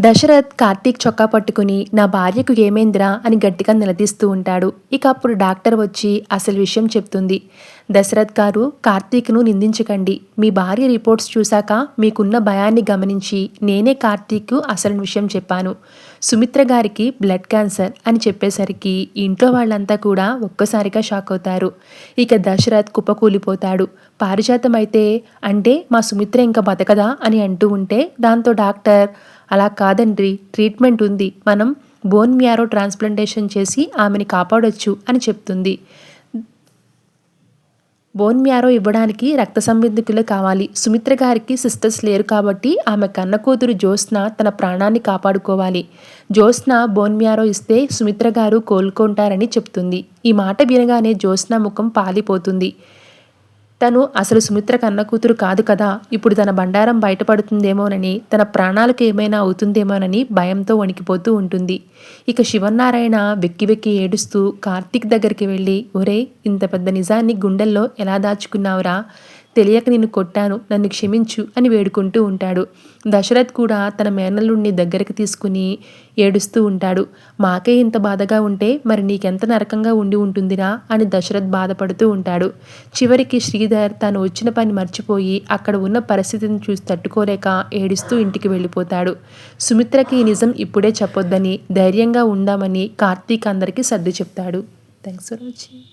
దశరథ్ కార్తీక్ చొక్కా పట్టుకుని నా భార్యకు ఏమైందిరా అని గట్టిగా నిలదీస్తూ ఉంటాడు. ఇక అప్పుడు డాక్టర్ వచ్చి అసలు విషయం చెప్తుంది. దశరథ్ గారు, కార్తీక్ను నిందించకండి. మీ భార్య రిపోర్ట్స్ చూశాక మీకున్న భయాన్ని గమనించి నేనే కార్తీక్కు అసలు విషయం చెప్పాను. సుమిత్ర గారికి బ్లడ్ క్యాన్సర్ అని చెప్పేసరికి ఇంట్లో వాళ్ళంతా కూడా ఒక్కసారిగా షాక్ అవుతారు. ఇక దశరథ్ కుప్పకూలిపోతాడు. పారిజాతం అయితే అంటే మా సుమిత్ర ఇంకా బతకదా అని అంటూ ఉంటే దాంతో డాక్టర్, అలా కాదండి, ట్రీట్మెంట్ ఉంది, మనం బోన్ మ్యారో ట్రాన్స్ప్లాంటేషన్ చేసి ఆమెని కాపాడొచ్చు అని చెప్తుంది. బోన్ మ్యారో ఇవ్వడానికి రక్త సంబంధికులు కావాలి. సుమిత్ర గారికి సిస్టర్స్ లేరు కాబట్టి ఆమె కన్న కూతురు జ్యోత్స్న తన ప్రాణాన్ని కాపాడుకోవాలి. జ్యోత్స్న బోన్ మ్యారో ఇస్తే సుమిత్ర గారు కోలుకుంటారని చెప్తుంది. ఈ మాట వినగానే జ్యోత్స్న ముఖం పాలిపోతుంది. తను అసలు సుమిత్ర కన్న కూతురు కాదు కదా, ఇప్పుడు తన బండారం బయటపడుతుందేమోనని, తన ప్రాణాలకు ఏమైనా అవుతుందేమోనని భయంతో వణికిపోతూ ఉంటుంది. ఇక శివనారాయణ వెక్కి వెక్కి ఏడుస్తూ కార్తీక్ దగ్గరికి వెళ్ళి, ఒరే, ఇంత పెద్ద నిజాన్ని గుండెల్లో ఎలా దాచుకున్నావురా, తెలియక నిన్ను కొట్టాను, నన్ను క్షమించు అని వేడుకుంటూ ఉంటాడు. దశరథ్ కూడా తన మేనల్లుడిని దగ్గరికి తీసుకుని ఏడుస్తూ ఉంటాడు. మాకే ఇంత బాధగా ఉంటే మరి నీకెంత నరకంగా ఉండి ఉంటుందిరా అని దశరథ్ బాధపడుతూ ఉంటాడు. చివరికి శ్రీధర్ తను వచ్చిన పని మర్చిపోయి అక్కడ ఉన్న పరిస్థితిని చూసి తట్టుకోలేక ఏడుస్తూ ఇంటికి వెళ్ళిపోతాడు. సుమిత్రకి ఈ నిజం ఇప్పుడే చెప్పొద్దని, ధైర్యంగా ఉందామని కార్తీక్ అందరికీ సర్ది చెప్తాడు. Thanks for watching.